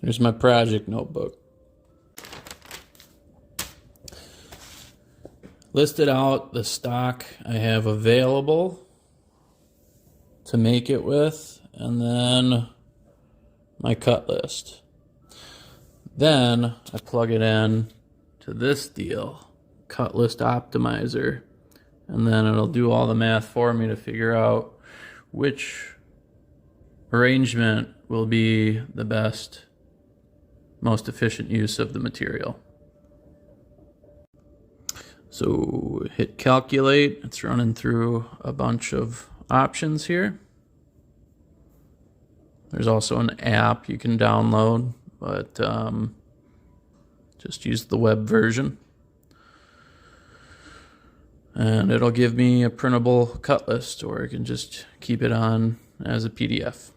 Here's my project notebook. Listed out the stock I have available to make it with, and then my cut list. Then I plug it in to this deal, cut list optimizer, and then it'll do all the math for me to figure out which arrangement will be the best, most efficient use of the material. So hit calculate. It's running through a bunch of options here. There's also an app you can download, but just use the web version. And it'll give me a printable cut list, or I can just keep it on as a PDF.